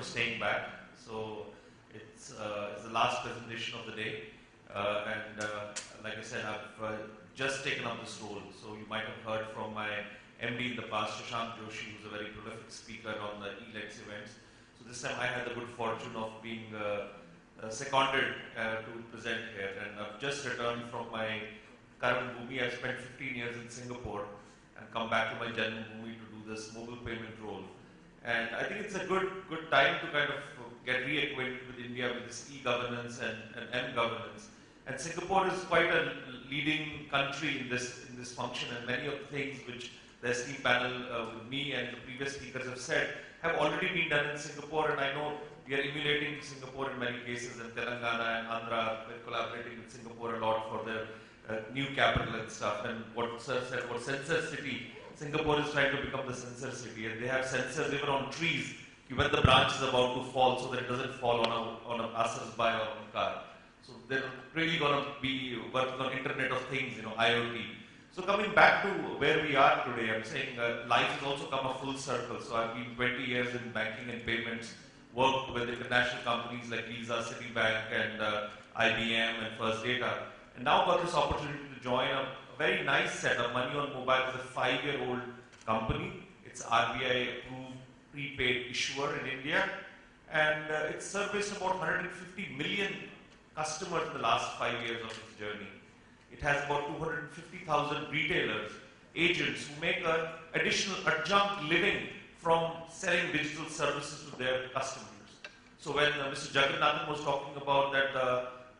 staying back. So it's the last presentation of the day. Like I said, I've just taken up this role. So you might have heard from my MD in the past, Shashank Joshi, who's a very prolific speaker on the elets events. So this time I had the good fortune of being seconded to present here. And I've just returned from my current Bhumi. I've spent 15 years in Singapore and come back to my Janam Bhumi to do this mobile payment role. And I think it's a good time to kind of get reacquainted with India with this eGovernance and mGovernance. And Singapore is quite a leading country in this function, and many of the things which the esteemed panel with me and the previous speakers have said have already been done in Singapore, and I know we are emulating Singapore in many cases, and Telangana and Andhra, we're collaborating with Singapore a lot for their new capital and stuff. And what Sir said, what sensor city, Singapore is trying to become the sensor city, and they have sensors even on trees when the branch is about to fall, so that it doesn't fall on a passersby or on a car. So they're really going to be working on Internet of Things, IoT. So coming back to where we are today, I'm saying life has also come a full circle. So I've been 20 years in banking and payments, worked with international companies like Visa, Citibank, and IBM and First Data, and now got this opportunity to join a very nice setup. Money on Mobile is a 5-year-old company. It's RBI approved prepaid issuer in India, and it's serviced about 150 million customers in the last 5 years of its journey. It has about 250,000 retailers, agents who make an additional adjunct living from selling digital services to their customers. So when Mr. Jagannathan was talking about that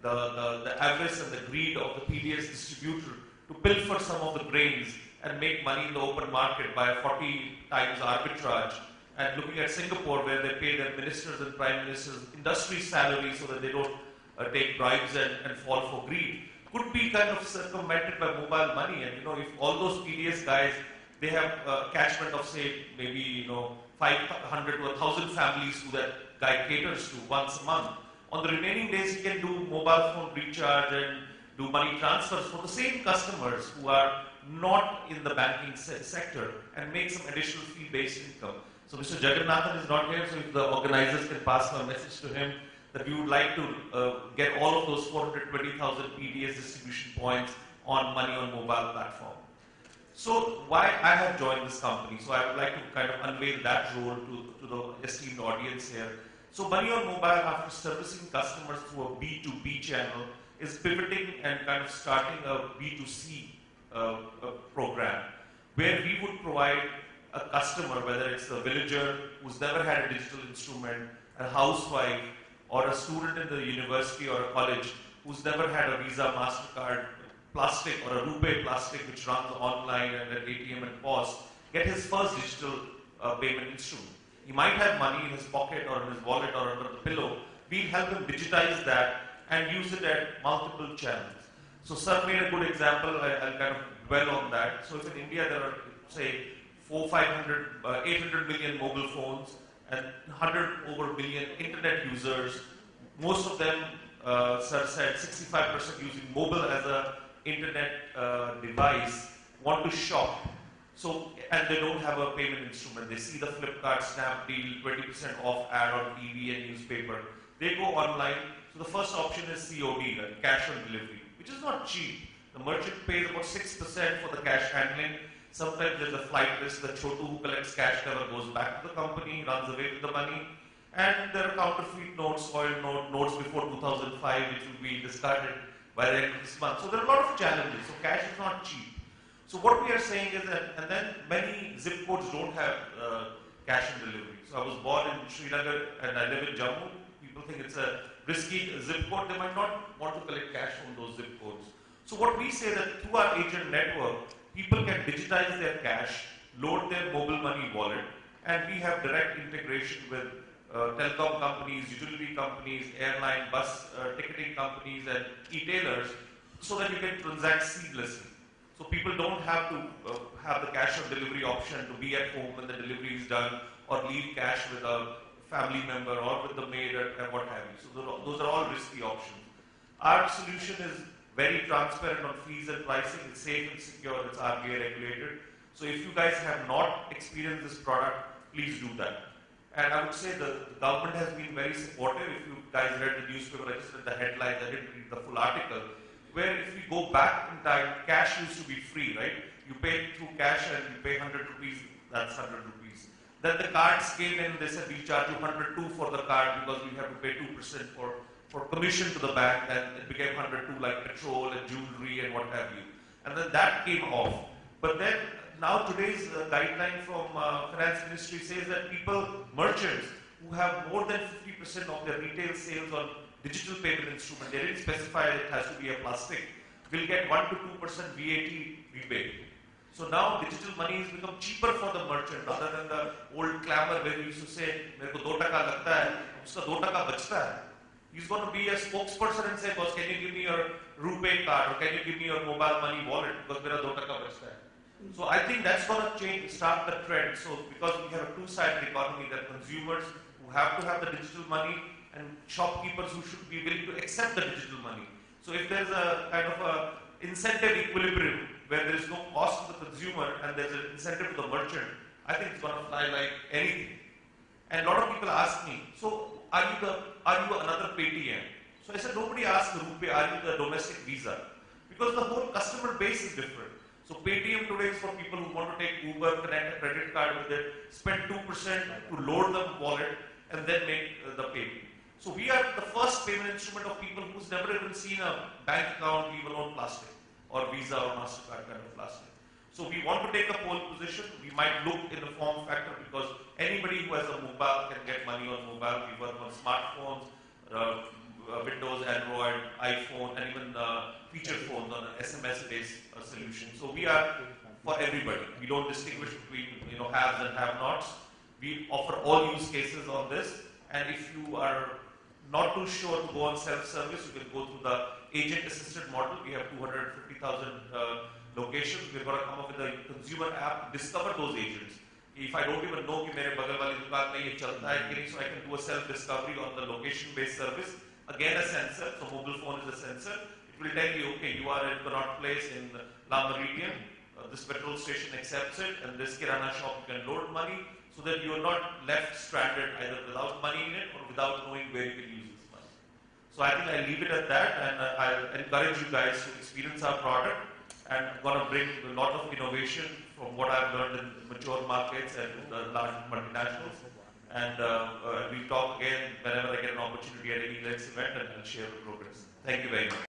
the avarice and the greed of the PDS distributor to pilfer some of the grains and make money in the open market by a 40 times arbitrage, and looking at Singapore where they pay their ministers and prime ministers industry salaries so that they don't take bribes and fall for greed, could be kind of circumvented by mobile money. And if all those PDS guys, they have a catchment of say maybe 500 to 1,000 families who that guy caters to once a month. On the remaining days, he can do mobile phone recharge and do money transfers for the same customers who are not in the banking sector and make some additional fee-based income. So Mr. Jagannathan is not here, so if the organizers can pass my message to him that we would like to get all of those 420,000 PDS distribution points on Money on Mobile platform. So why I have joined this company? So I would like to kind of unveil that role to the esteemed audience here. So Money on Mobile, after servicing customers through a B2B channel, is pivoting and kind of starting a B2C program, where we would provide a customer, whether it's a villager who's never had a digital instrument, a housewife, or a student in the university or a college who's never had a Visa, MasterCard, plastic or a RuPay plastic which runs online and at ATM and POS, get his first digital payment instrument. He might have money in his pocket or in his wallet or under the pillow. We'll help him digitize that and use it at multiple channels. So Sir made a good example. I'll kind of dwell on that. So if in India there are, say, 800 million mobile phones and 100 over million internet users, most of them, Sir said, 65% using mobile as a internet device, want to shop. So, and they don't have a payment instrument. They see the Flipkart, Snapdeal, 20% off ad on TV and newspaper. They go online. So the first option is COD, cash on delivery, which is not cheap. The merchant pays about 6% for the cash handling. Sometimes there's a flight risk that Chotu, who collects cash, never goes back to the company, runs away with the money. And there are counterfeit notes, foil notes before 2005, which will be discarded by the end of this month. So there are a lot of challenges. So cash is not cheap. So what we are saying is that, and then many zip codes don't have cash on delivery. So I was born in Srinagar and I live in Jammu. People think it's a risky zip code. They might not want to collect cash from those zip codes. So what we say that through our agent network, people can digitize their cash, load their mobile money wallet, and we have direct integration with telecom companies, utility companies, airline, bus ticketing companies, and e-tailers, so that you can transact seamlessly. So people don't have to have the cash on delivery option to be at home when the delivery is done, or leave cash with a family member or with the maid and what have you. So those are all risky options. Our solution is very transparent on fees and pricing. It's safe and secure. It's RBI regulated. So if you guys have not experienced this product, please do that. And I would say the government has been very supportive. If you guys read the newspaper, I just read the headlines, I didn't read the full article, where if we go back in time, cash used to be free, right? You pay through cash and you pay 100 rupees, that's 100 rupees. Then the cards came in, they said we charge you 102 for the card because we have to pay 2% for commission to the bank, and it became 102 like petrol and jewelry and what have you. And then that came off. But then now today's guideline from Finance Ministry says that merchants who have more than 50% of their retail sales on digital payment instrument, they didn't specify it has to be a plastic, will get 1 to 2% VAT rebate. So now digital money has become cheaper for the merchant rather than the old clamor where we used to say, "Mere ko 2 taka lagta hai, uska 2 taka bachta hai." He's going to be a spokesperson and say, "Boss, can you give me your RuPay card or can you give me your mobile money wallet because mera 2 taka bachta hai." So I think that's going to start the trend. So because we have a two-sided economy, there are consumers who have to have the digital money and shopkeepers who should be willing to accept the digital money. So if there's a kind of a incentive equilibrium where there is no cost to the consumer and there's an incentive to the merchant, I think it's going to fly like anything. And a lot of people ask me, so are you another Paytm? So I said, nobody asks the RuPay, are you the domestic Visa? Because the whole customer base is different. So Paytm today is for people who want to take Uber, connect a credit card with it, spend 2% to load the wallet and then make the payment. So we are the first payment instrument of people who's never even seen a bank account, even on plastic, or Visa or MasterCard kind of plastic. So we want to take a pole position. We might look in the form factor because anybody who has a mobile can get money on mobile. We work on smartphones, Windows, Android, iPhone, and even feature phones on an SMS-based solution. So we are for everybody. We don't distinguish between haves and have-nots. We offer all use cases on this. And if you are not too sure to go on self-service, you can go through the agent-assisted model. We have 250,000 locations. We're going to come up with a consumer app to discover those agents. If I don't even know that my bagal wali dukaan mein ye chalta hai ki nahi, so I can do a self-discovery on the location-based service. Again, a sensor. So mobile phone is a sensor. It will tell you, okay, you are in Connaught Place in La Meridian. This petrol station accepts it, and this kirana shop you can load money, so that you are not left stranded either without money in it or without knowing where you can use this money. So I think I'll leave it at that, and I'll encourage you guys to experience our product. And I'm going to bring a lot of innovation from what I've learned in mature markets and the large multinationals. And we'll talk again whenever I get an opportunity at any elets event, and I'll share the progress. Thank you very much.